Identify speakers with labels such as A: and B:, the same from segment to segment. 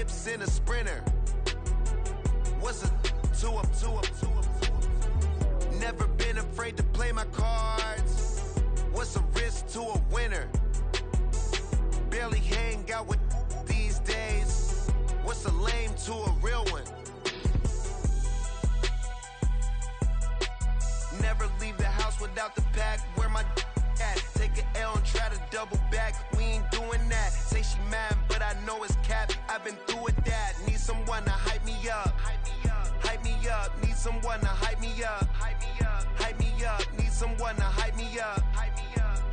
A: whips in a Sprinter. What's a two up? Never been afraid to play my cards. What's a risk to a winner? Barely hang out with these days. What's a lame to a real one? Never leave the house without the pack. Where my at? Take an L and try to double back. We ain't doing that. Say she mad, but I know it's cap. I've been through with that. Need someone to hype me up. Hype me up. Need someone to hype me up. Hype me up. Need someone to hype me up.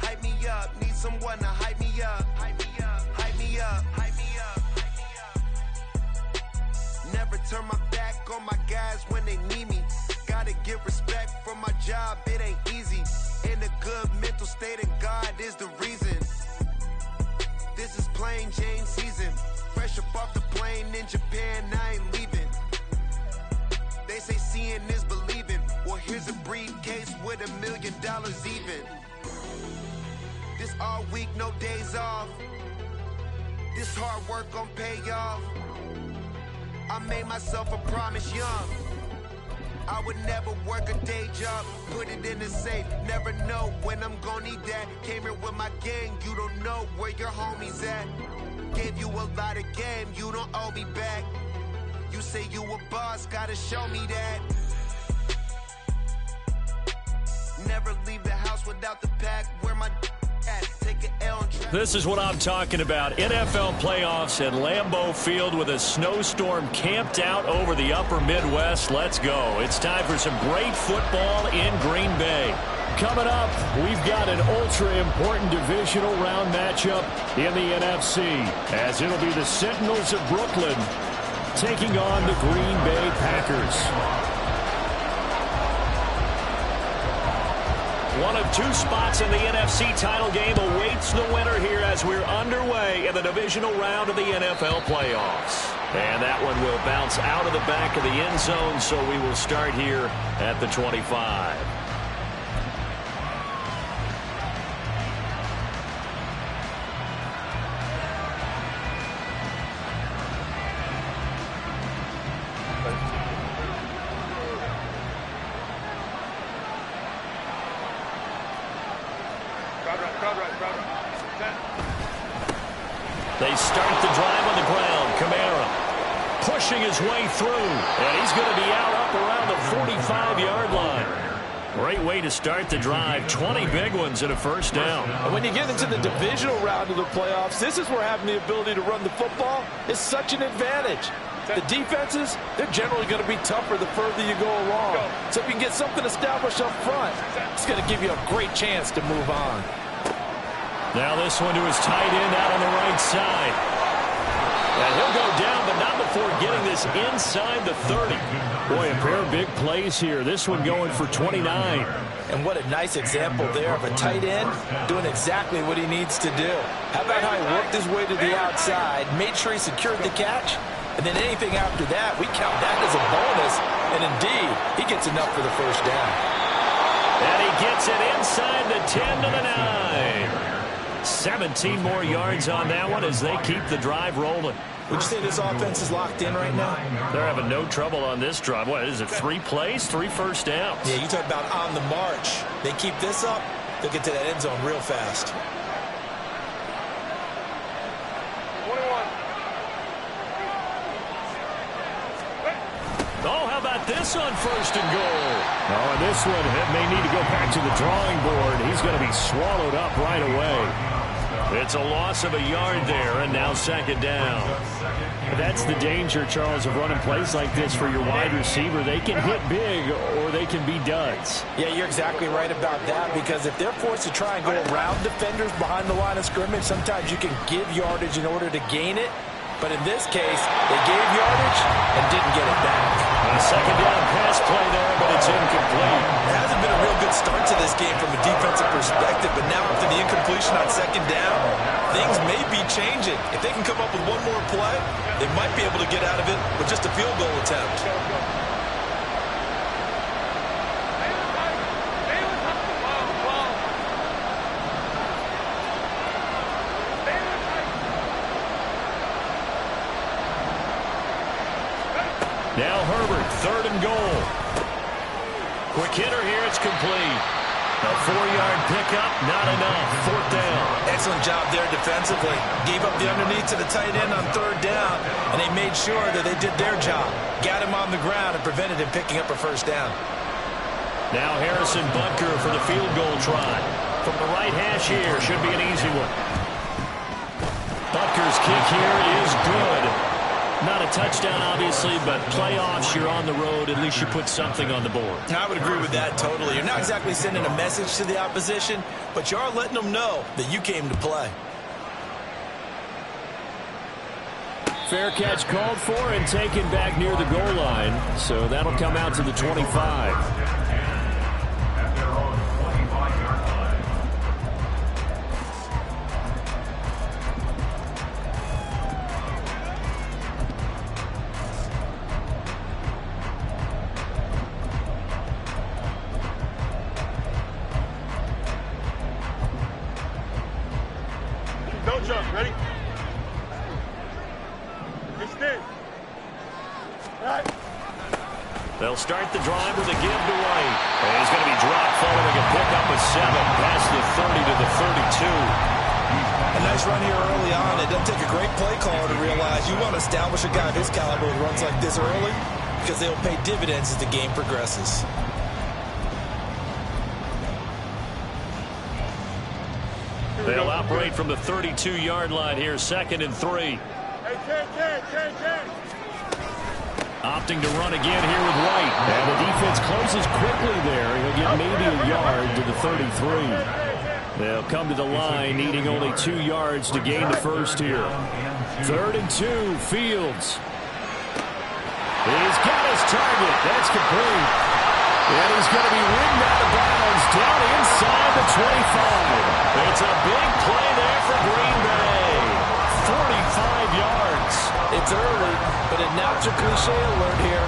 A: Hype me up. Need someone to hype me up. Hype me up. Never turn my back on my guys when they need me. Gotta give respect for my job, it ain't easy. In a good mental state and God is the reason. This is plain Jane season. Fresh up off the plane in Japan, I ain't leaving. They say seeing is believing. Well, here's a briefcase with $1 million even. This all week, no days off. This hard work gon' pay off. I made myself a promise young. I would never work a day job, put it in the safe. Never know when I'm gon' need that. Came here with my gang, you don't know where your homies at. Gave you a lot of game, you don't owe me back. You say you a boss, gotta show me that. Never leave the house without the pack. Where my at? Take an L and try.
B: This is what I'm talking about. NFL playoffs at Lambeau Field with a snowstorm camped out over the upper Midwest. Let's go. It's time for some great football in Green Bay. Coming up, we've got an ultra-important divisional round matchup in the NFC, as it'll be the Sentinels of Brooklyn taking on the Green Bay Packers. One of two spots in the NFC title game awaits the winner here as we're underway in the divisional round of the NFL playoffs. And that one will bounce out of the back of the end zone, so we will start here at the 25. They start the drive on the ground. Kamara pushing his way through, and he's going to be out up around the 45-yard line. Great way to start the drive. 20 big ones and a first down.
C: And when you get into the divisional round of the playoffs, this is where having the ability to run the football is such an advantage. The defenses, they're generally going to be tougher the further you go along. So if you can get something established up front, it's going to give you a great chance to move on.
B: Now this one to his tight end out on the right side. And he'll go down, but not before getting this inside the 30. Boy, a pair of big plays here. This one going for 29.
C: And what a nice example there of a tight end doing exactly what he needs to do. How about how he worked his way to the outside, made sure he secured the catch, and then anything after that, we count that as a bonus. And indeed, he gets enough for the first down.
B: And he gets it inside the 10 to the 9. 17 more yards on that one as they keep the drive rolling.
C: Would you say this offense is locked in right now?
B: They're having no trouble on this drive. What is it, 3 plays, 3 first downs?
C: Yeah, you talk about on the march. They keep this up, they'll get to that end zone real fast.
B: 21. Oh, how about this on first and goal? Oh, and this one may need to go back to the drawing board. He's going to be swallowed up right away. It's a loss of a yard there, and now second down. That's the danger, Charles, of running plays like this for your wide receiver. They can hit big or they can be duds.
C: Yeah, you're exactly right about that, because if they're forced to try and go around defenders behind the line of scrimmage, sometimes you can give yardage in order to gain it. But in this case, they gave yardage and didn't get it back.
B: A second down pass play there, but it's incomplete.
C: It hasn't been a real good start to this game from a defensive perspective, but now after the incompletion on second down, things may be changing. If they can come up with one more play, they might be able to get out of it with just a field goal attempt.
B: Now Herbert, 3rd and goal. Quick hitter here, it's complete. A 4-yard pickup, not enough. 4th down.
C: Excellent job there defensively. Gave up the underneath to the tight end on 3rd down, and they made sure that they did their job. Got him on the ground and prevented him picking up a 1st down.
B: Now Harrison Butker for the field goal try. From the right hash here, should be an easy one. Butker's kick here is good. Not a touchdown, obviously, but playoffs, you're on the road. At least you put something on the board.
C: I would agree with that totally. You're not exactly sending a message to the opposition, but you are letting them know that you came to play.
B: Fair catch called for and taken back near the goal line. So that'll come out to the 25.
D: Ready?
B: They'll start the drive with a give to White. And he's going to be dropped following a pickup of 7 past the 30 to the 32.
C: A nice run here early on. It doesn't take a great play caller to realize you want to establish a guy of his caliber with runs like this early because they'll pay dividends as the game progresses.
B: They'll operate from the 32-yard line here, 2nd and 3.
D: Hey, Ken.
B: Opting to run again here with White. And the defense closes quickly there. He'll get maybe a yard to the 33. They'll come to the line, needing only 2 yards to gain the first here. 3rd and 2, Fields. He's got his target. That's complete. And he's going to be ridden out of bounds down inside the 25. It's a big play there for Green Bay. 45 yards.
C: It's early, but a natural cliche alert here.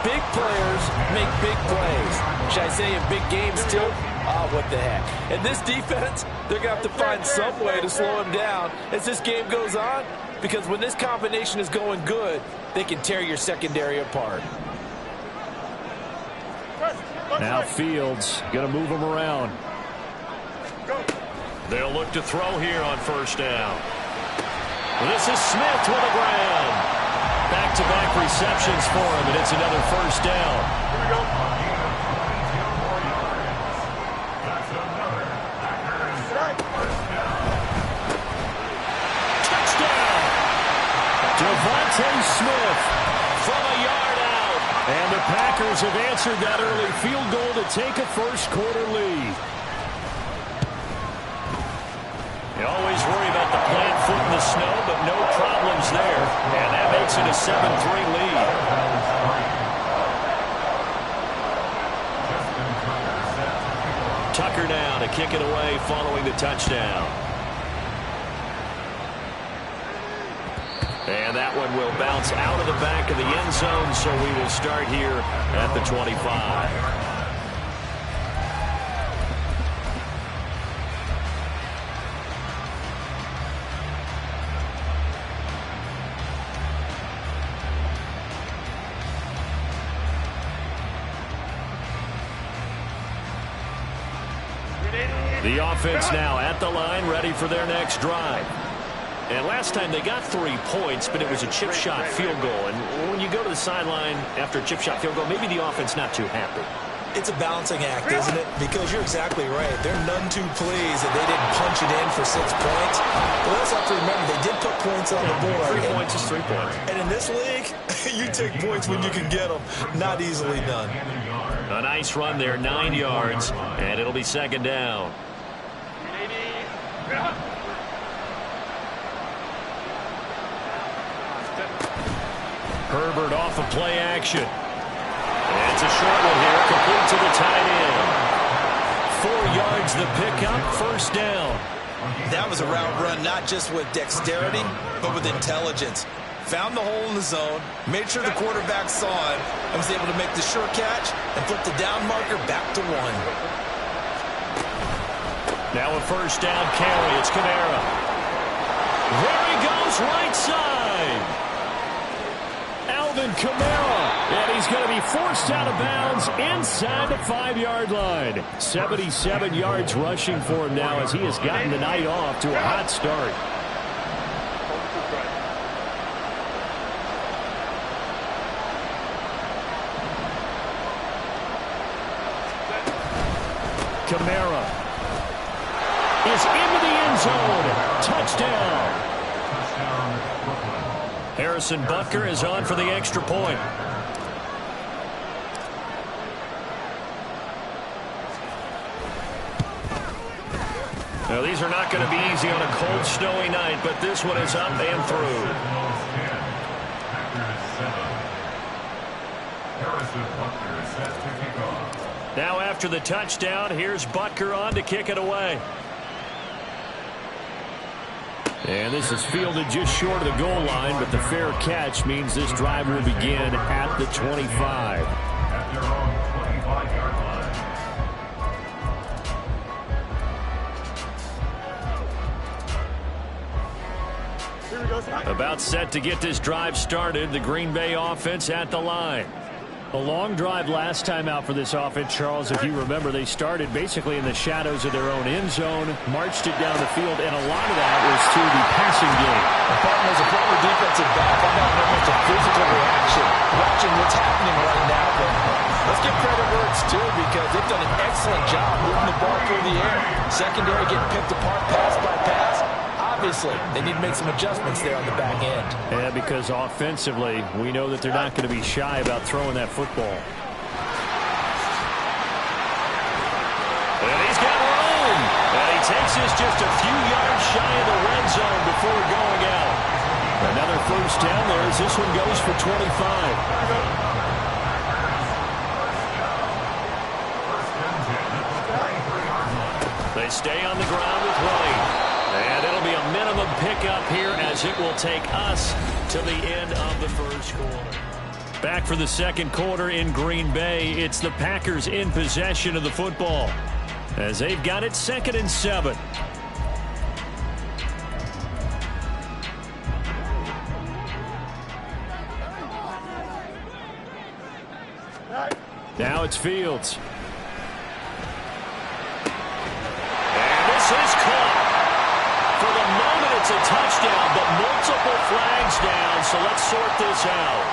C: Big players make big plays. Should I say in big games too? Oh, what the heck. And this defense, they're going to have to find some way to slow him down as this game goes on, because when this combination is going good, they can tear your secondary apart.
B: Now Fields going to move him around. They'll look to throw here on 1st down. This is Smith with the ground. Back-to-back receptions for him, and it's another 1st down.
D: Here we go.
B: Touchdown! Devontae Smith from a yard out. And the Packers have answered that early field goal to take a first-quarter lead. You always worry about the plant foot in the snow, but no problems there. And that makes it a 7-3 lead. Tucker now to kick it away following the touchdown. And that one will bounce out of the back of the end zone, so we will start here at the 25. The offense now at the line, ready for their next drive. And last time they got 3 points, but it was a chip shot field goal. And when you go to the sideline after a chip shot field goal, maybe the offense not too happy.
C: It's a balancing act, isn't it? Because you're exactly right. They're none too pleased that they didn't punch it in for 6 points. But we also have to remember they did put points on the board.
B: 3 points is 3 points.
C: And in this league, you take points when you can get them. Not easily done.
B: A nice run there, 9 yards, and it'll be 2nd down. Herbert off of play action. And it's a short one here, complete to the tight end. 4 yards the pickup, 1st down.
C: That was a route run, not just with dexterity, but with intelligence. Found the hole in the zone, made sure the quarterback saw it, and was able to make the short catch and flip the down marker back to 1.
B: Now a 1st down carry. It's Kamara. There he goes, right side. Alvin Kamara he's going to be forced out of bounds inside the 5-yard line. 77 yards rushing for him now as he has gotten the night off to a hot start. Kamara is into the end zone. Touchdown. Harrison Butker is on for the extra point. Now, these are not going to be easy on a cold, snowy night, but this one is up and through. Now after the touchdown, here's Butker on to kick it away. And this is fielded just short of the goal line, but the fair catch means this drive will begin at the 25. At their own 25-yard line. About set to get this drive started. The Green Bay offense at the line. A long drive last time out for this offense, Charles. If you remember, they started basically in the shadows of their own end zone, marched it down the field, and a lot of that was through the passing game.
C: As a former defensive back, I'm not almost a physical reaction watching what's happening right now. But let's give credit where it's due because they've done an excellent job moving the ball through the air. Secondary getting picked apart pass by pass. Obviously, they need to make some adjustments there on the back end.
B: Yeah, because offensively, we know that they're not going to be shy about throwing that football. And he's got room. And he takes this just a few yards shy of the red zone before going out. Another first down there as this one goes for 25. They stay on the ground with White. And it'll be a minimum pickup here as it will take us to the end of the first quarter. Back for the second quarter in Green Bay. It's the Packers in possession of the football as they've got it 2nd and 7. Now it's Fields. And this is caught. For the moment, it's a touchdown, but multiple flags down, so let's sort this out.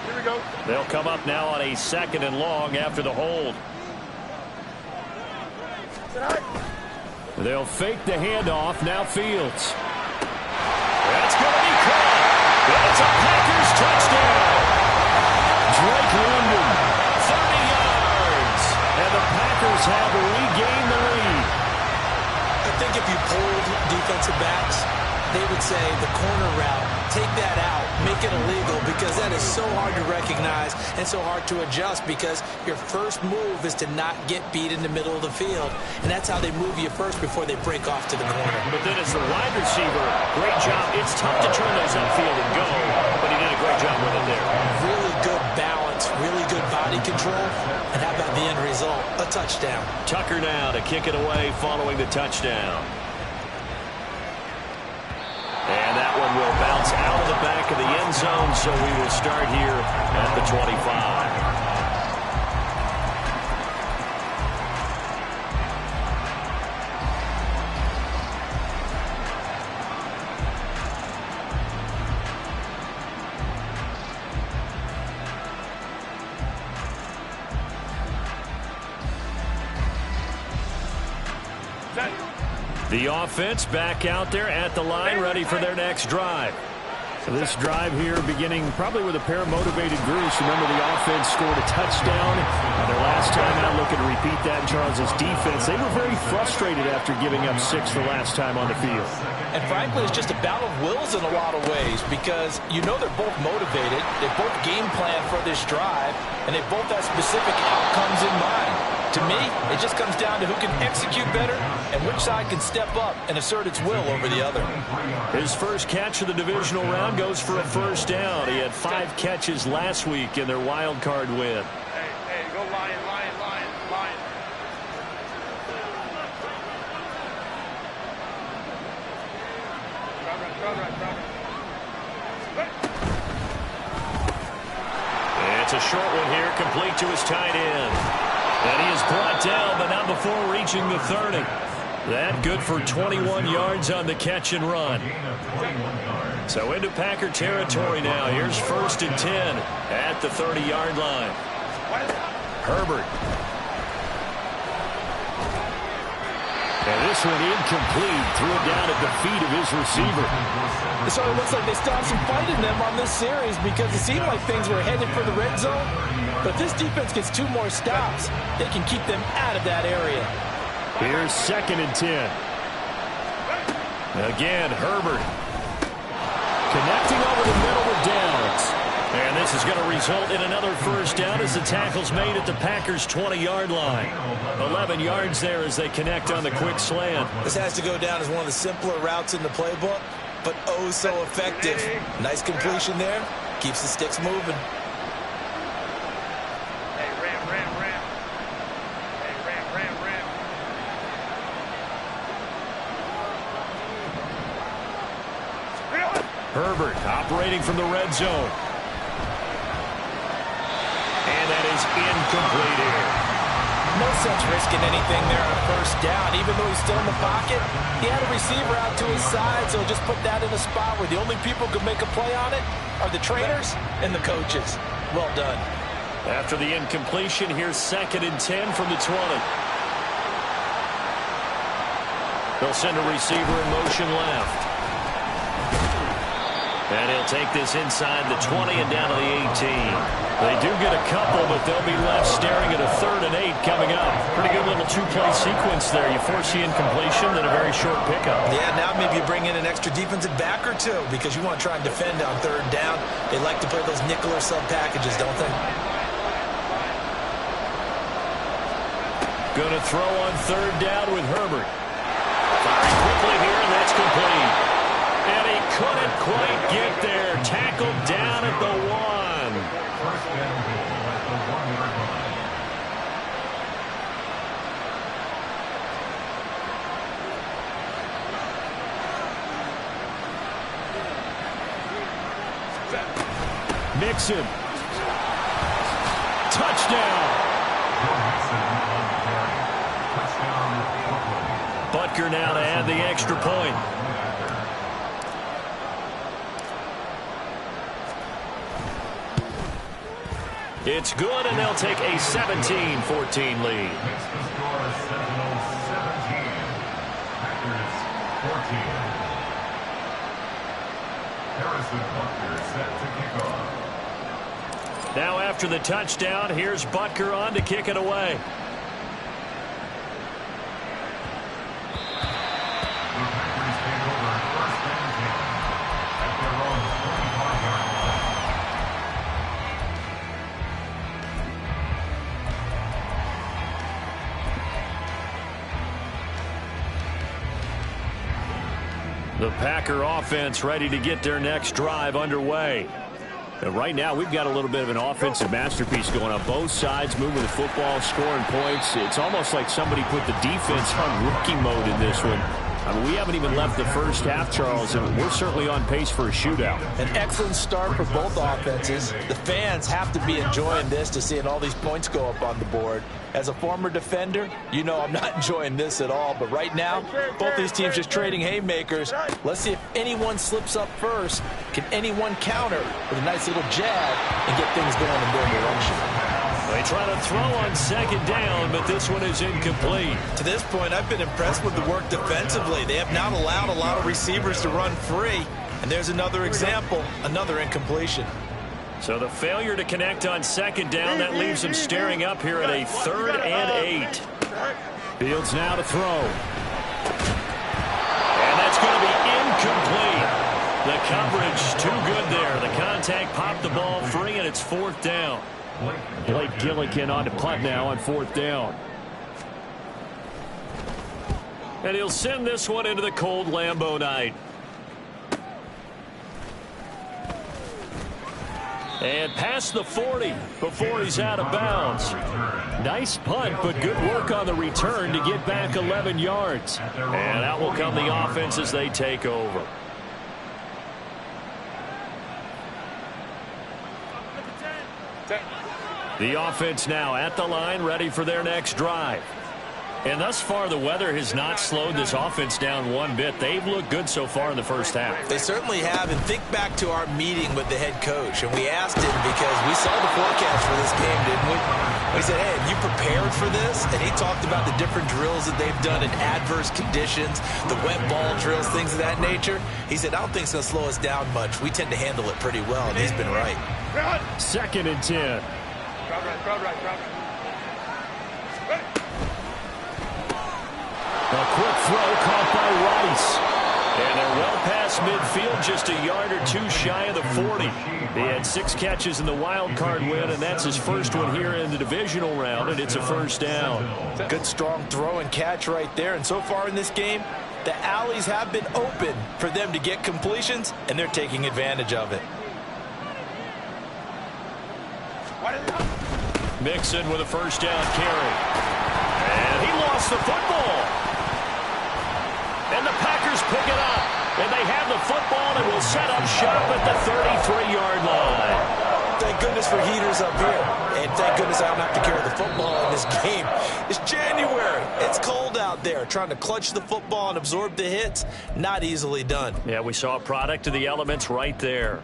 D: Here we go.
B: They'll come up now on a 2nd and long after the hold. They'll fake the handoff. Now Fields. That's going to be caught. It's a Packers touchdown. Drake London, 30 yards. And the Packers have regained the lead.
E: I think if you polled defensive backs, they would say the corner route, take that out, make it illegal, because that is so hard to recognize and so hard to adjust because your first move is to not get beat in the middle of the field. And that's how they move you first before they break off to the corner.
B: But then as the wide receiver, great job. It's tough to turn those upfield and go, but he did a great job with it there.
E: Really good balance, really good body control. And how about the end result? A touchdown.
B: Tucker now to kick it away following the touchdown. And that one will bounce out of the back of the end zone, so we will start here at the 25. The offense back out there at the line, ready for their next drive. So this drive here beginning probably with a pair of motivated groups. Remember, the offense scored a touchdown their last time out. Looking to repeat that in Charles's defense. They were very frustrated after giving up 6 the last time on the field.
C: And frankly, it's just a battle of wills in a lot of ways because you know they're both motivated. They both game plan for this drive, and they both have specific outcomes in mind. To me, it just comes down to who can execute better and which side can step up and assert its will over the other.
B: His first catch of the divisional round goes for a first down. He had 5 catches last week in their wild card win.
D: Go lion, lion, lion, lion.
B: It's a short one here, complete to his tight end. And he is brought down, but not before reaching the 30. That good for 21 yards on the catch and run. So into Packer territory now. Here's 1st and 10 at the 30-yard line. Herbert. And this one incomplete. Threw it down at the feet of his receiver.
E: So it looks like they still have some fight in them on this series because it seemed like things were headed for the red zone. But if this defense gets 2 more stops, they can keep them out of that area.
B: Here's 2nd and 10. Again, Herbert. Connecting over the middle with Downs. And this is going to result in another first down as the tackle's made at the Packers' 20-yard line. 11 yards there as they connect on the quick slant.
E: This has to go down as one of the simpler routes in the playbook, but oh so effective. Nice completion there. Keeps the sticks moving.
D: Hey, ram, ram, ram. Hey, ram, ram, ram.
B: Herbert operating from the red zone. And that is incomplete here.
E: No sense risking anything there on 1st down. Even though he's still in the pocket, he had a receiver out to his side, so just put that in a spot where the only people who can make a play on it are the trainers and the coaches. Well done.
B: After the incompletion, here's 2nd and 10 from the 20. They'll send a receiver in motion left. And he'll take this inside the 20 and down to the 18. They do get a couple, but they'll be left staring at a 3rd and 8 coming up. Pretty good little 2-play sequence there. You force the incompletion, then a very short pickup.
E: Yeah, now maybe you bring in an extra defensive back or 2 because you want to try and defend on 3rd down. They like to play those nickel or sub packages, don't they?
B: Going to throw on 3rd down with Herbert. Firing quickly here, and that's complete. And he couldn't quite get there. Tackled down at the 1. Mixon. Touchdown. Butker now to add the extra point. It's good, and they'll take a 17-14 lead. Now after the touchdown, here's Butker on to kick it away. The Packer offense ready to get their next drive underway. And right now, we've got a little bit of an offensive masterpiece going on. Both sides moving the football, scoring points. It's almost like somebody put the defense on rookie mode in this one. I mean, we haven't even left the first half, Charles, and we're certainly on pace for a shootout.
E: An excellent start for both offenses. The fans have to be enjoying this to seeing all these points go up on the board. As a former defender, you know I'm not enjoying this at all. But right now, both these teams just trading haymakers. Let's see if anyone slips up first. Can anyone counter with a nice little jab and get things going in their direction?
B: They try to throw on 2nd down, but this one is incomplete.
E: To this point, I've been impressed with the work defensively. They have not allowed a lot of receivers to run free. And there's another example, another incompletion.
B: So the failure to connect on 2nd down, that leaves them staring up here at a 3rd and 8. Fields now to throw. And that's going to be incomplete. The coverage too good there. The contact popped the ball free, and it's 4th down. Blake Gillikin on to punt now on 4th down. And he'll send this one into the cold Lambeau night. And past the 40 before he's out of bounds. Nice punt, but good work on the return to get back 11 yards. And out will come the offense as they take over. The offense now at the line, ready for their next drive. And thus far, the weather has not slowed this offense down one bit. They've looked good so far in the first half.
E: They certainly have. And think back to our meeting with the head coach. And we asked him because we saw the forecast for this game, didn't we? We said, hey, have you prepared for this? And he talked about the different drills that they've done in adverse conditions, the wet ball drills, things of that nature. He said, I don't think it's going to slow us down much. We tend to handle it pretty well, and he's been right.
B: 2nd and 10.
D: Crowd right.
B: A quick throw caught by Rice. And they're well past midfield, just a yard or two shy of the 40. He had 6 catches in the wild card win, and that's his first one here in the divisional round, and it's a first down.
E: Good, strong throw and catch right there. And so far in this game, the alleys have been open for them to get completions, and they're taking advantage of it.
B: Mixon with a first down carry. And he lost the football. And the Packers pick it up. And they have the football and will set up shop at the 33-yard line.
E: Thank goodness for heaters up here. And thank goodness I don't have to carry the football in this game. It's January. It's cold out there. Trying to clutch the football and absorb the hits, not easily done.
B: Yeah, we saw a product of the elements right there.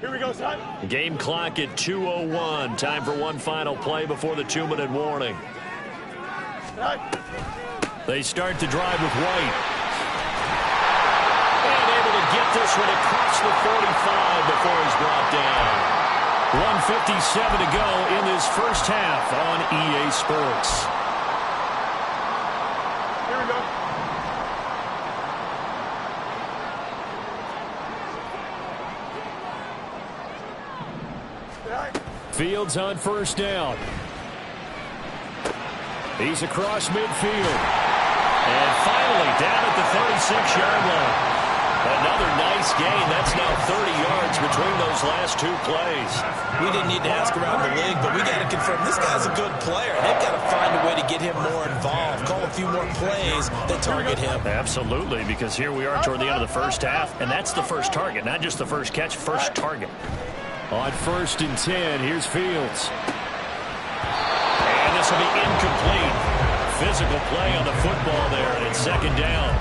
D: Here we go, son.
B: Game clock at 2:01. Time for one final play before the 2-minute warning. They start the drive with White. And able to get this one across the 45 before he's brought down. 1:57 to go in this first half on EA Sports.
D: Here we go.
B: Fields on first down. He's across midfield. And finally down at the 36-yard line. Another nice gain. That's now 30 yards between those last 2 plays.
E: We didn't need to ask around the league, but we got to confirm this guy's a good player. They've got to find a way to get him more involved, call a few more plays that target him.
B: Absolutely, because here we are toward the end of the first half, and that's the first target, not just the first catch, first target. On 1st and 10, here's Fields. And this will be incomplete. Physical play on the football there, and it's 2nd down.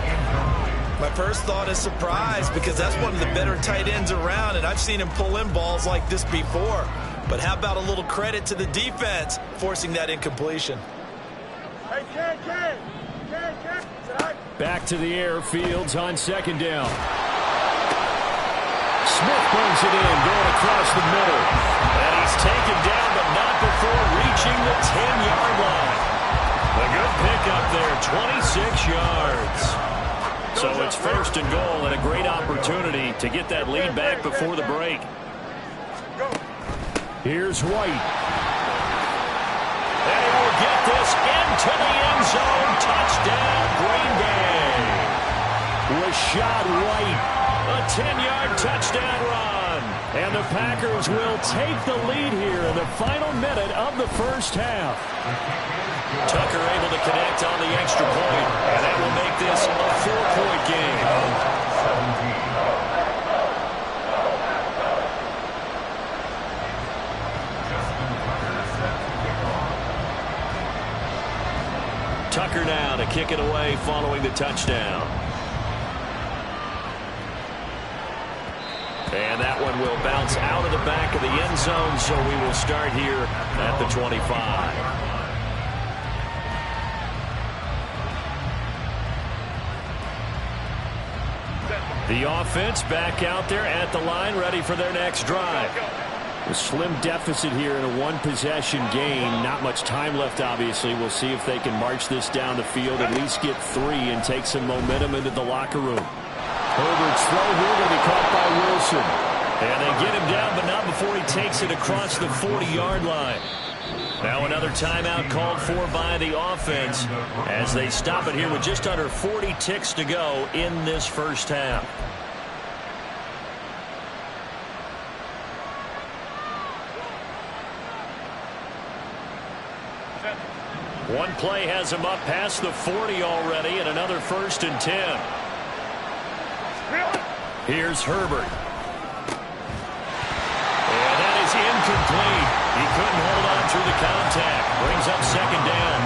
E: My first thought is surprise because that's one of the better tight ends around, and I've seen him pull in balls like this before. But how about a little credit to the defense forcing that incompletion?
D: Hey, Ken.
B: Back to the air, Fields on 2nd down. Smith brings it in, going across the middle. And he's taken down, but not before reaching the 10-yard line. A good pickup there, 26 yards. So it's 1st and goal and a great opportunity to get that lead back before the break. Here's White. And he will get this into the end zone. Touchdown, Green Bay. Rashad White. A 10-yard touchdown run. And the Packers will take the lead here in the final minute of the first half. Tucker able to connect on the extra point. And that will make this a 4-point game. Tucker now to kick it away following the touchdown. And that one will bounce out of the back of the end zone, so we will start here at the 25. The offense back out there at the line, ready for their next drive. A slim deficit here in a one-possession game. Not much time left, obviously. We'll see if they can march this down the field, at least get 3, and take some momentum into the locker room. Herbert's throw here going to be caught by Wilson. And they get him down, but not before he takes it across the 40-yard line. Now another timeout called for by the offense as they stop it here with just under 40 ticks to go in this first half. One play has him up past the 40 already, and another 1st and 10. Here's Herbert. And that is incomplete. He couldn't hold on through the contact. Brings up 2nd down.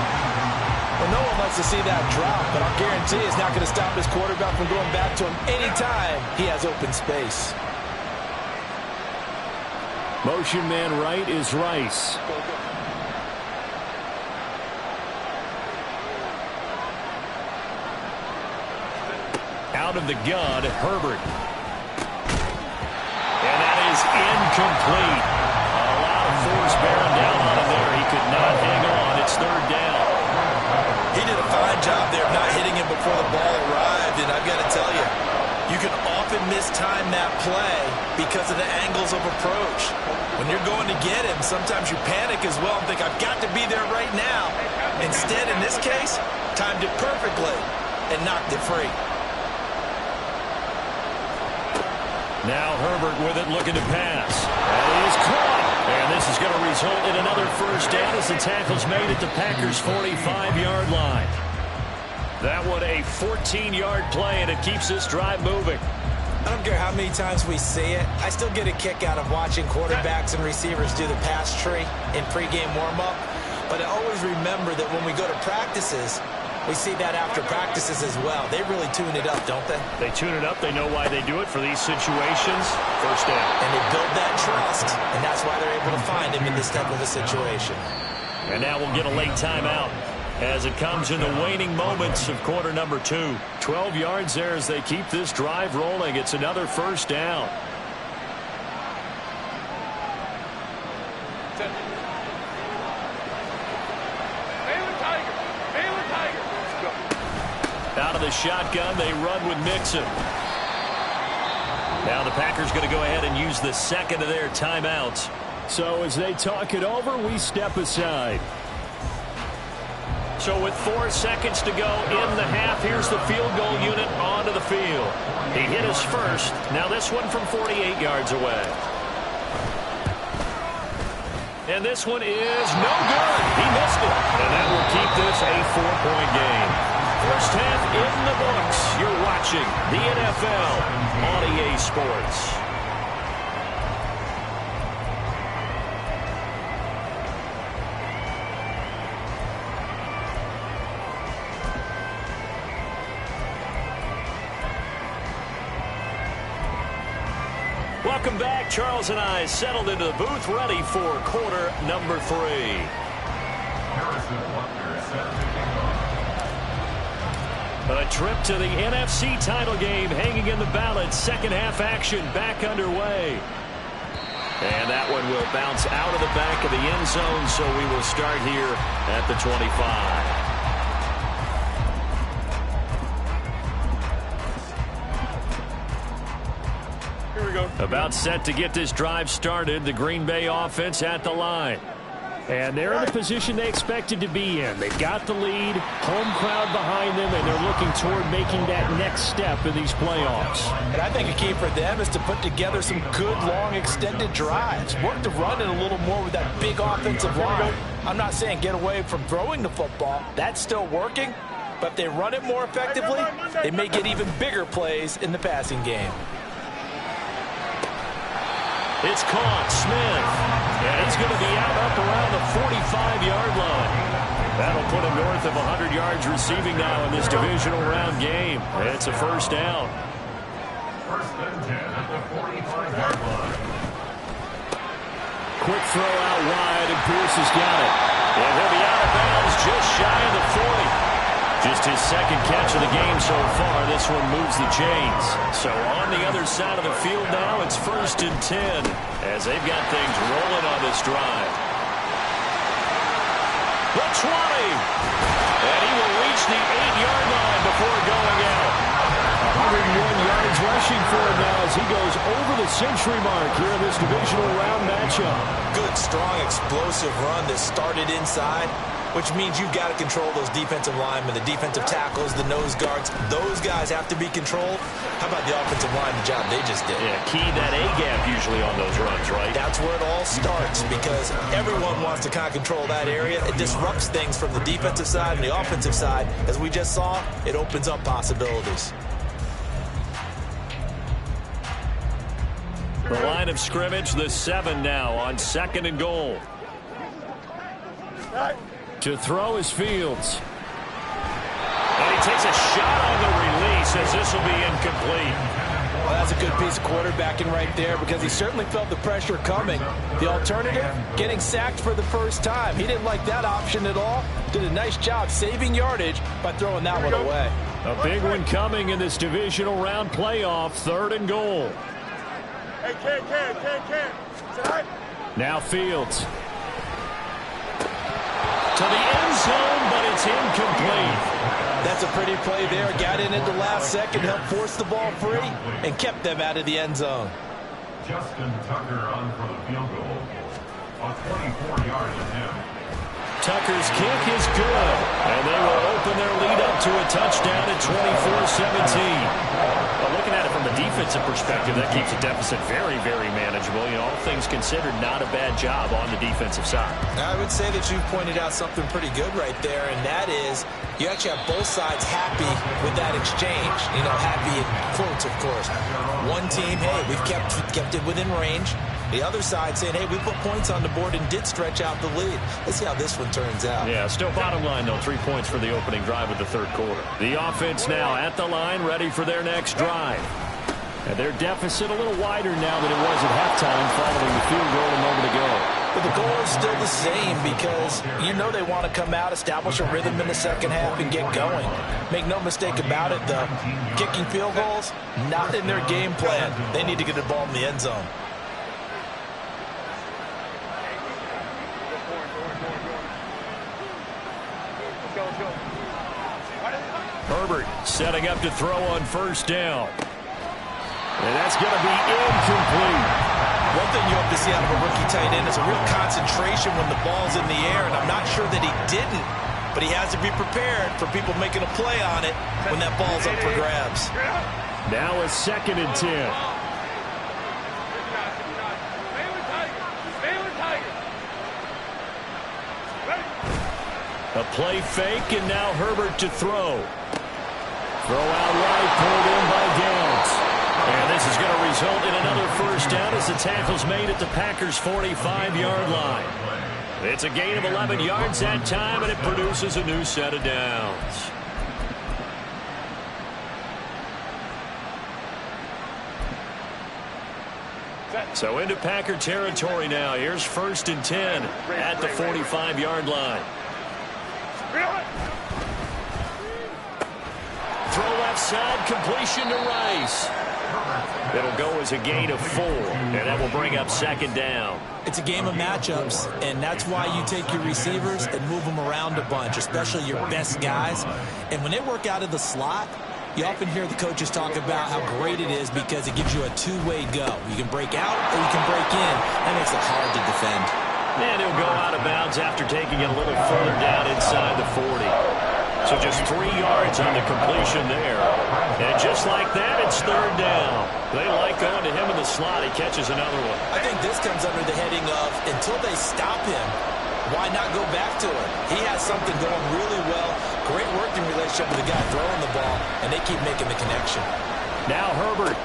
E: Well, no one wants to see that drop, but I'll guarantee it's not going to stop his quarterback from going back to him anytime he has open space.
B: Motion man right is Rice. Out of the gun, Herbert. And that is incomplete. A lot of force bearing down on him there. He could not hang on. It's 3rd down.
E: He did a fine job there of not hitting him before the ball arrived, and I've got to tell you, you can often mistime that play because of the angles of approach. When you're going to get him, sometimes you panic as well and think, I've got to be there right now. Instead, in this case, timed it perfectly and knocked it free.
B: Now Herbert with it, looking to pass. That is caught. And this is going to result in another 1st down as the tackle's made at the Packers' 45-yard line. That one a 14-yard play, and it keeps this drive moving.
E: I don't care how many times we see it. I still get a kick out of watching quarterbacks and receivers do the pass tree in pregame warm-up. But I always remember that when we go to practices, we see that after practices as well. They really tune it up, don't they?
B: They tune it up. They know why they do it for these situations. 1st down.
E: And they build that trust, and that's why they're able to find him in this type of a situation.
B: And now we'll get a late timeout as it comes in the waning moments of quarter number 2. 12 yards there as they keep this drive rolling. It's another 1st down. Out of the shotgun, they run with Mixon. Now the Packers going to go ahead and use the 2nd of their timeouts. So as they talk it over, we step aside. So with 4 seconds to go in the half, here's the field goal unit onto the field. He hit his first. Now this one from 48 yards away. And this one is no good. He missed it. And that will keep this a 4-point game. First half in the books. You're watching the NFL on EA Sports. Welcome back. Charles and I settled into the booth, ready for quarter number 3. A trip to the NFC title game hanging in the balance. 2nd half action back underway. And that one will bounce out of the back of the end zone, so we will start here at the 25. About set to get this drive started. The Green Bay offense at the line. And they're in the position they expected to be in. They've got the lead, home crowd behind them, and they're looking toward making that next step in these playoffs.
E: And I think a key for them is to put together some good, long, extended drives. Work the run in a little more with that big offensive line. I'm not saying get away from throwing the football. That's still working. But if they run it more effectively, they may get even bigger plays in the passing game.
B: It's caught. Smith. And he's going to be out up around the 45-yard line. That'll put him north of 100 yards receiving now in this divisional round game. It's a 1st down.
F: 1st and 10 at the 45-yard line.
B: Quick throw out wide, and Pierce has got it. And he'll be out of bounds just shy of the 40. Just his 2nd catch of the game so far. This one moves the chains. So on the other side of the field now, it's 1st and 10 as they've got things rolling on this drive. The 20. And he will reach the 8-yard line before going out. 101 yards rushing for him now as he goes over the century mark here in this divisional round matchup.
E: Good, strong, explosive run that started inside. which means you've got to control those defensive linemen, the defensive tackles, the nose guards. Those guys have to be controlled. How about the offensive line, the job they just did?
B: Yeah, key that A-gap usually on those runs, right?
E: That's where it all starts because everyone wants to kind of control that area. It disrupts things from the defensive side and the offensive side. As we just saw, it opens up possibilities.
B: The line of scrimmage, the 7 now on 2nd and goal. To throw is Fields. And he takes a shot on the release as this will be incomplete.
E: Well, that's a good piece of quarterbacking right there because he certainly felt the pressure coming. The alternative, getting sacked for the first time. He didn't like that option at all. Did a nice job saving yardage by throwing that one away.
B: A big one coming in this divisional round playoff, 3rd and goal.
D: Hey, Ken.
B: Now Fields. To the end zone, but it's incomplete.
E: That's a pretty play there. Got in at the last second, helped force the ball free, and kept them out of the end zone.
F: Justin Tucker on for the field goal. A 24-yard attempt.
B: Tucker's kick is good, and they will open their lead up to a touchdown at 24-17. Well, looking at it from the defensive perspective, that keeps the deficit very, very manageable. You know, all things considered, not a bad job on the defensive side.
E: I would say that you've pointed out something pretty good right there, and that is you actually have both sides happy with that exchange. You know, happy in quotes, of course. One team, hey, we've kept it within range. The other side saying, hey, we put points on the board and did stretch out the lead. Let's see how this one turns out.
B: Yeah, still bottom line, though, 3 points for the opening drive of the 3rd quarter. The offense now at the line, ready for their next drive. And their deficit a little wider now than it was at halftime following the field goal a moment ago.
E: But the goal is still the same because you know they want to come out, establish a rhythm in the second half, and get going. Make no mistake about it, though. Kicking field goals, not in their game plan. They need to get the ball in the end zone.
B: Herbert setting up to throw on 1st down. And that's going to be incomplete.
E: One thing you hope to see out of a rookie tight end is a real concentration when the ball's in the air, and I'm not sure that he didn't, but he has to be prepared for people making a play on it when that ball's up for grabs.
B: Now a 2nd and 10. A play fake, and now Herbert to throw. Throw out right, pulled in by Gents. And this is going to result in another 1st down as the tackle's made at the Packers' 45-yard line. It's a gain of 11 yards that time, and it produces a new set of downs. So into Packer territory now. Here's 1st and 10 at the 45-yard line. Throw left side, completion to Rice. It'll go as a gain of 4, and that will bring up 2nd down.
E: It's a game of matchups, and that's why you take your receivers and move them around a bunch, especially your best guys. And when they work out of the slot, you often hear the coaches talk about how great it is because it gives you a two-way go. You can break out or you can break in. That makes it hard to defend.
B: And he'll go out of bounds after taking it a little further down inside the 40. So just 3 yards on the completion there. And just like that, it's 3rd down. They like going to him in the slot. He catches another one.
E: I think this comes under the heading of until they stop him, why not go back to him? He has something going really well. Great working relationship with the guy throwing the ball, and they keep making the connection.
B: Now Herbert.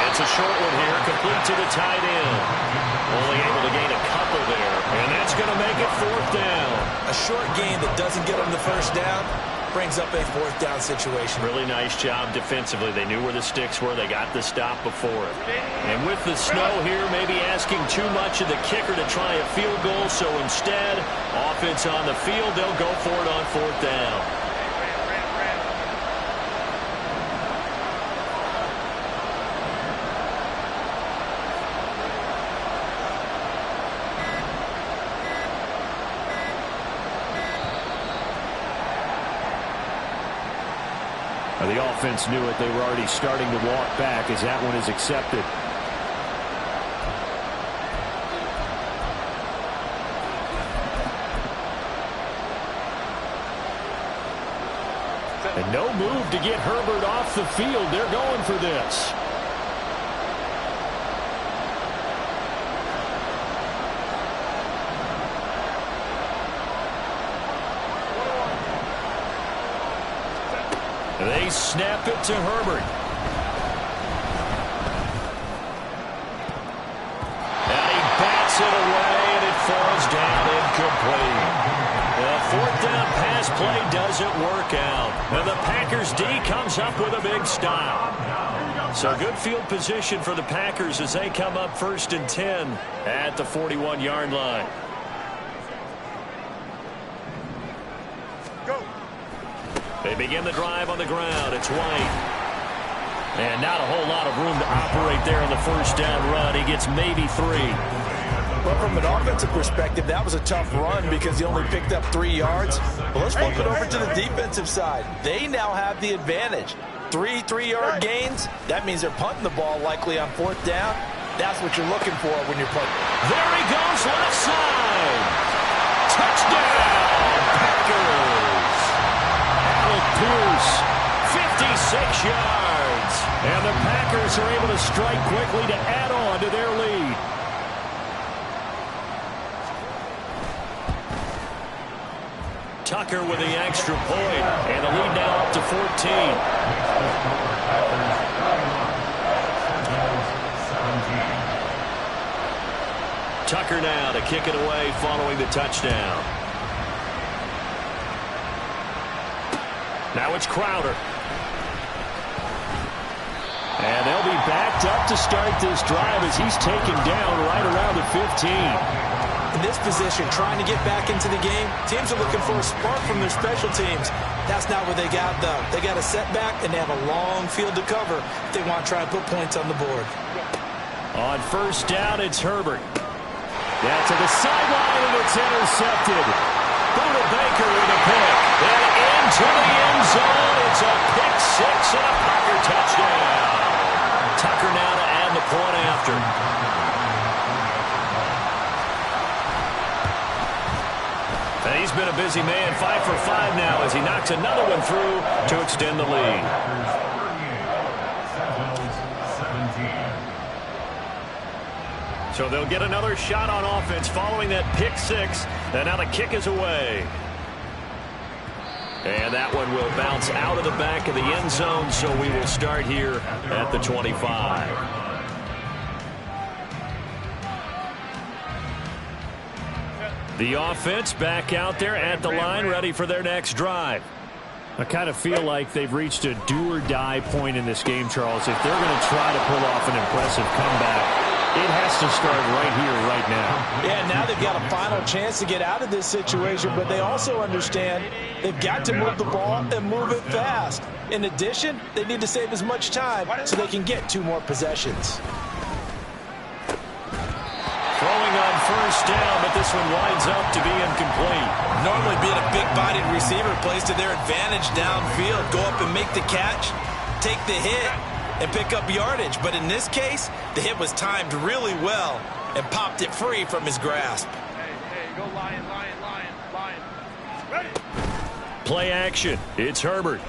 B: It's a short one here, complete to the tight end. Only able to gain a couple there, and that's going to make it 4th down.
E: A short gain that doesn't get them the 1st down brings up a 4th down situation.
B: Really nice job defensively. They knew where the sticks were. They got the stop before it. And with the snow here, maybe asking too much of the kicker to try a field goal, so instead, offense on the field, they'll go for it on 4th down. The offense knew it. They were already starting to walk back as that one is accepted. move to get Herbert off the field. They're going for this. They snap it to Herbert. And he bats it away, and it falls down incomplete. The fourth down pass play doesn't work out. And the Packers D comes up with a big stop. So good field position for the Packers as they come up 1st and 10 at the 41-yard line. They begin the drive on the ground. It's White. And not a whole lot of room to operate there on the first down run. He gets maybe 3.
C: Well, from an offensive perspective, that was a tough run because he only picked up 3 yards. But let's flip it over to the defensive side. They now have the advantage. 3 3-yard gains. That means they're punting the ball likely on 4th down. That's what you're looking for when you're punting.
B: There he goes, left side. Touchdown, Packers. Pierce, 56 yards. And the Packers are able to strike quickly to add on to their lead. Tucker with the extra point. And the lead now up to 14. Tucker now to kick it away following the touchdown. Now it's Crowder. And they'll be backed up to start this drive as he's taken down right around the 15.
E: In this position, trying to get back into the game, teams are looking for a spark from their special teams. That's not what they got, though. They got a setback, and they have a long field to cover if they want to try and put points on the board.
B: On first down, it's Herbert. Down to the sideline, and it's intercepted. Buda Baker with a pick. And into the end zone. It's a pick 6 and a Packer touchdown. Tucker now to add the point after. And he's been a busy man. 5 for 5 now as he knocks another one through to extend the lead. So they'll get another shot on offense following that pick 6. And now the kick is away. And that one will bounce out of the back of the end zone, so we will start here at the 25. The offense back out there at the line, ready for their next drive. I kind of feel like they've reached a do-or-die point in this game, Charles. If they're going to try to pull off an impressive comeback, it has to start right here, right now.
E: Yeah, now they've got a final chance to get out of this situation, but they also understand they've got to move the ball and move it fast. In addition, they need to save as much time so they can get 2 more possessions.
B: Throwing on first down, but this one winds up to be incomplete.
E: Normally being a big-bodied receiver plays to their advantage downfield. Go up and make the catch, take the hit, and pick up yardage. But in this case, the hit was timed really well and popped it free from his grasp.
D: Hey, go Lion, Lion, Lion, Lion. Ready?
B: Play action. It's Herbert.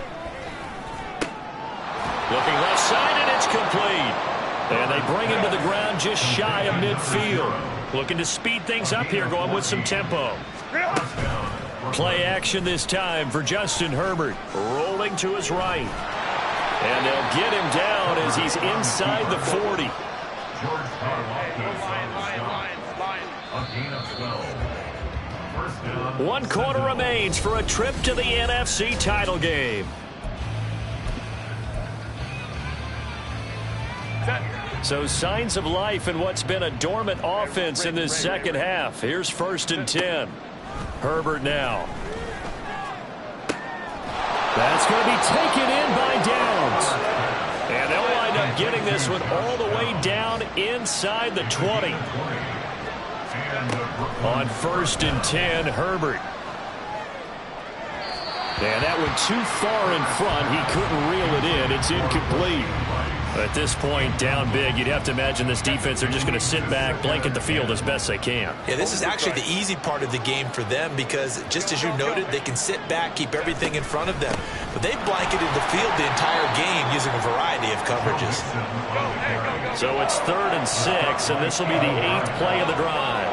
B: Looking left side, and it's complete. And they bring him to the ground just shy of midfield. Looking to speed things up here, going with some tempo. Play action this time for Justin Herbert. Rolling to his right. And they'll get him down as he's inside the 40. One quarter remains for a trip to the NFC title game. So signs of life in what's been a dormant offense in this second half. Here's 1st and 10. Herbert now. That's going to be taken in by Downs. And they'll wind up getting this one all the way down inside the 20. On 1st and 10, Herbert. And that one too far in front. He couldn't reel it in. It's incomplete. At this point, down big, you'd have to imagine this defense are just going to sit back, blanket the field as best they can.
E: Yeah, this is actually the easy part of the game for them because, just as you noted, they can sit back, keep everything in front of them. But they've blanketed the field the entire game using a variety of coverages.
B: So it's 3rd and 6, and this will be the 8th play of the drive.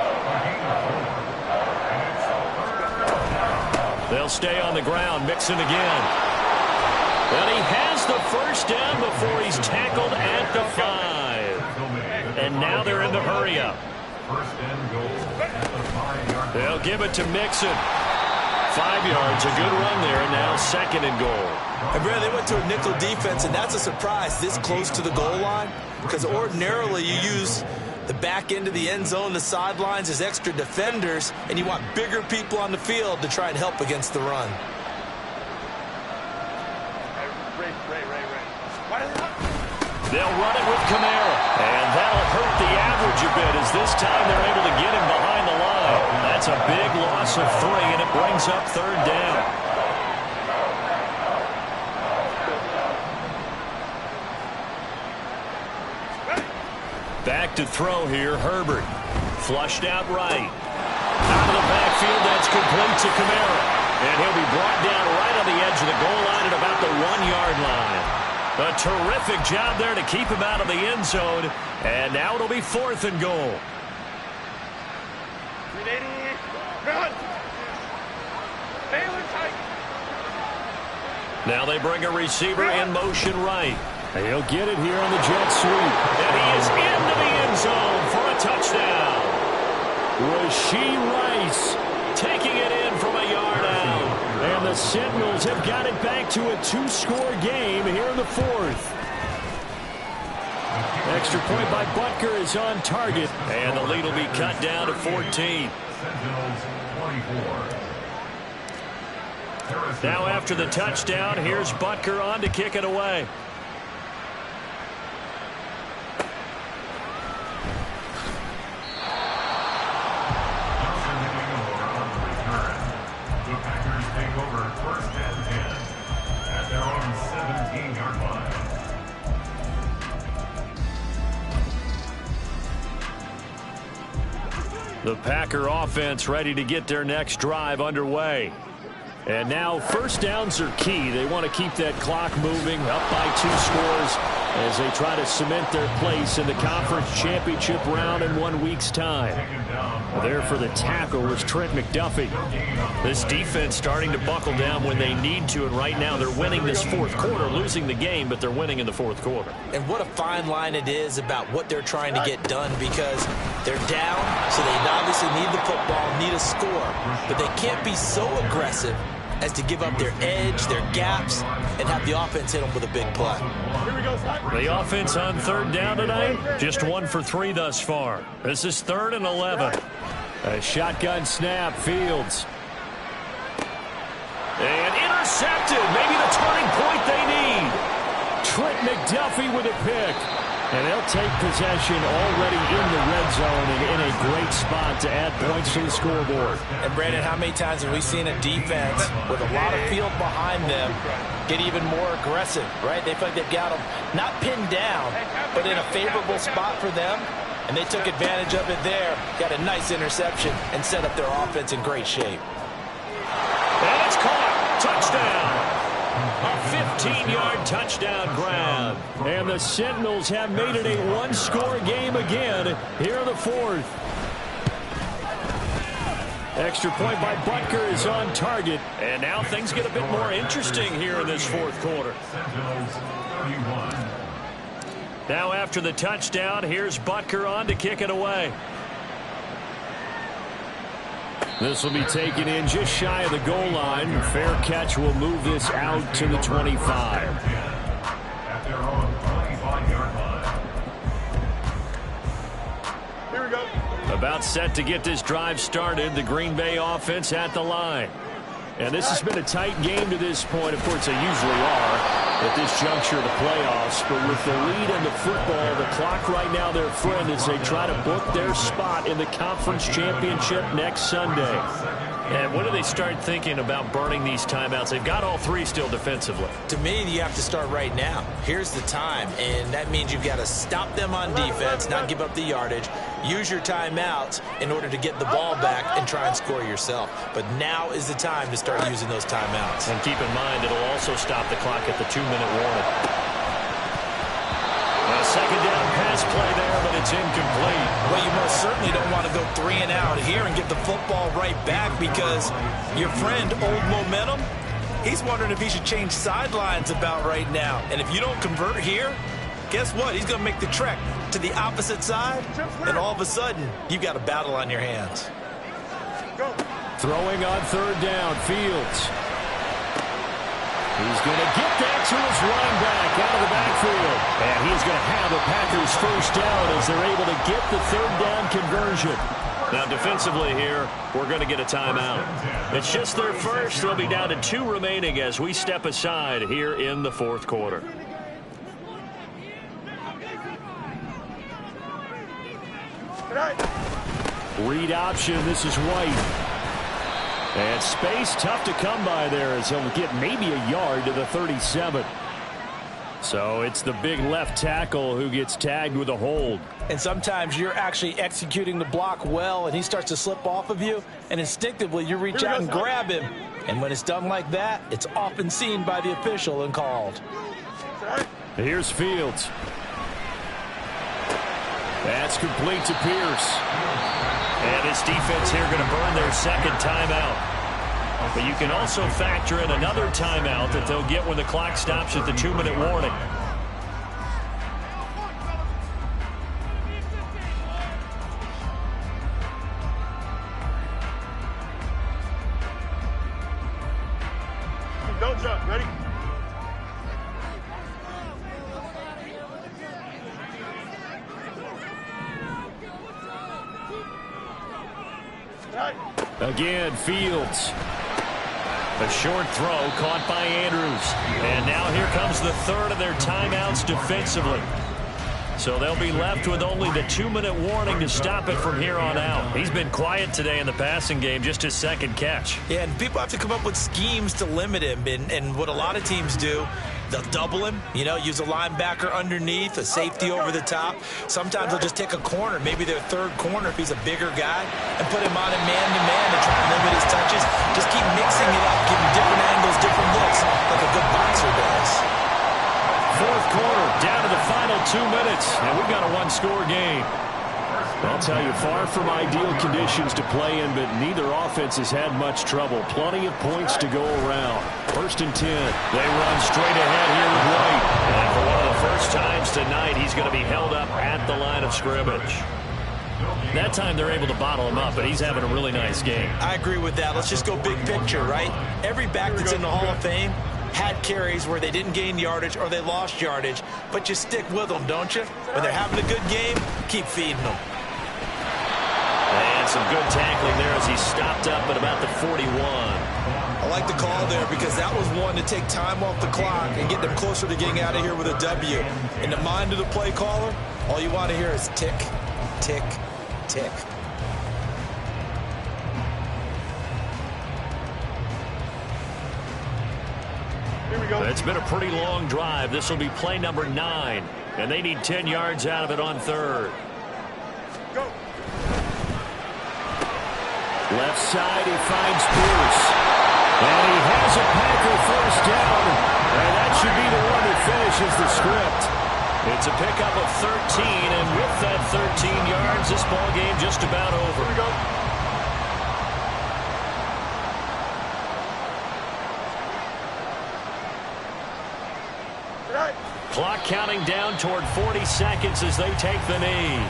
B: They'll stay on the ground, Mixon again. And he has the first down before he's tackled at the 5. And now they're in the hurry-up. They'll give it to Mixon. 5 yards, a good run there, and now 2nd and goal.
E: And Brad, they went to a nickel defense, and that's a surprise this close to the goal line because ordinarily you use the back end of the end zone, the sidelines as extra defenders, and you want bigger people on the field to try and help against the run.
B: They'll run it with Kamara, and that'll hurt the average a bit as this time they're able to get him behind the line. That's a big loss of 3, and it brings up 3rd down. Back to throw here, Herbert. Flushed out right. Out of the backfield, that's complete to Kamara. And he'll be brought down right on the edge of the goal line at about the 1-yard line. A terrific job there to keep him out of the end zone. And now it'll be 4th and goal. Now they bring a receiver in motion right. He'll get it here on the jet sweep. And he is into the end zone for a touchdown. Rashee Rice taking it in from a yard out. And the Sentinels have got it back to a 2-score game here in the 4th. Extra point by Butker is on target. And the lead will be cut down to 14. Now after the touchdown, here's Butker on to kick it away. The Packer offense ready to get their next drive underway. And now 1st downs are key. They want to keep that clock moving, up by 2 scores as they try to cement their place in the conference championship round in 1 week's time. There for the tackle was Trent McDuffie. This defense starting to buckle down when they need to, and right now they're winning this 4th quarter, losing the game, but they're winning in the 4th quarter.
E: And what a fine line it is about what they're trying to get done because they're down, so they obviously need the football, need a score, but they can't be so aggressive as to give up their edge, their gaps, and have the offense hit them with a big play.
B: The offense on 3rd down tonight, just 1 for 3 thus far. This is 3rd and 11. A shotgun snap, Fields. And intercepted, maybe the turning point they need. Trent McDuffie with a pick. And they'll take possession already in the red zone and in a great spot to add points to the scoreboard.
E: And, Brandon, how many times have we seen a defense with a lot of field behind them get even more aggressive, right? They feel like they've got them not pinned down, but in a favorable spot for them, and they took advantage of it there, got a nice interception, and set up their offense in great shape.
B: And it's caught. Touchdown. A 15-yard touchdown grab. And the Sentinels have made it a 1-score game again here in the 4th. Extra point by Butker is on target. And now things get a bit more interesting here in this 4th quarter. Now after the touchdown, here's Butker on to kick it away. This will be taken in just shy of the goal line. Fair catch will move this out to the 25.
D: Here we go.
B: About set to get this drive started. The Green Bay offense at the line. And this has been a tight game to this point. Of course, they usually are at this juncture of the playoffs. But with the lead in the football, the clock right now, their friend, as they try to book their spot in the conference championship next Sunday. And when do they start thinking about burning these timeouts? They've got all three still defensively.
E: To me, you have to start right now. Here's the time, and that means you've got to stop them on defense, not give up the yardage, use your timeouts in order to get the ball back and try and score yourself. But now is the time to start using those timeouts.
B: And keep in mind, it'll also stop the clock at the 2-minute warning. A second down pass play there, but it's incomplete.
E: Well, you most certainly don't want to go 3 and out here and get the football right back, because your friend, Old Momentum, he's wondering if he should change sidelines about right now. And if you don't convert here, guess what? He's going to make the trek to the opposite side, and all of a sudden, you've got a battle on your hands.
B: Throwing on third down, Fields. He's going to get that to his running back out of the backfield. And he's going to have the Packers first down as they're able to get the third down conversion. Now, defensively here, we're going to get a timeout. It's just their first. They'll be down to 2 remaining as we step aside here in the fourth quarter. Read option. This is White. And space tough to come by there as he'll get maybe a yard to the 37. So it's the big left tackle who gets tagged with a hold.
E: And sometimes you're actually executing the block well, and he starts to slip off of you, and instinctively you reach out and grab him. And when it's done like that, it's often seen by the official and called.
B: Here's Fields. That's complete to Pierce. And this defense here going to burn their second timeout. But you can also factor in another timeout that they'll get when the clock stops at the 2-minute warning.
D: Don't jump. Ready?
B: Again, Fields. A short throw caught by Andrews. And now here comes the third of their timeouts defensively. So they'll be left with only the 2-minute warning to stop it from here on out. He's been quiet today in the passing game, just his second catch.
E: Yeah, and people have to come up with schemes to limit him. And what a lot of teams do, they'll double him, use a linebacker underneath, a safety over the top. Sometimes they'll just take a corner, maybe their third corner if he's a bigger guy, and put him on a man-to-man to try and limit his touches. Just keep mixing it up, giving different angles, different looks, like a good boxer does.
B: Fourth quarter, down to the final 2 minutes, and we've got a one-score game. I'll tell you, far from ideal conditions to play in, but neither offense has had much trouble. Plenty of points to go around. First and 10. They run straight ahead here with White. And for one of the first times tonight, he's going to be held up at the line of scrimmage. That time they're able to bottle him up, but he's having a really nice game.
E: I agree with that. Let's just go big picture, right? Every back that's in the Hall of Fame had carries where they didn't gain yardage or they lost yardage, but you stick with them, don't you? When they're having a good game, keep feeding them.
B: And some good tackling there as he stopped up at about the 41.
E: I like the call there because that was one to take time off the clock and get them closer to getting out of here with a W. In the mind of the play caller, all you want to hear is tick, tick, tick.
D: Here we go.
B: It's been a pretty long drive. This will be play number 9, and they need 10 yards out of it on third.
D: Go.
B: Left side, he finds Pierce. And he has a Packer first down. And that should be the one that finishes the script. It's a pickup of 13, and with that 13 yards, this ball game just about over.
D: Here we go.
B: Clock counting down toward 40 seconds as they take the knee.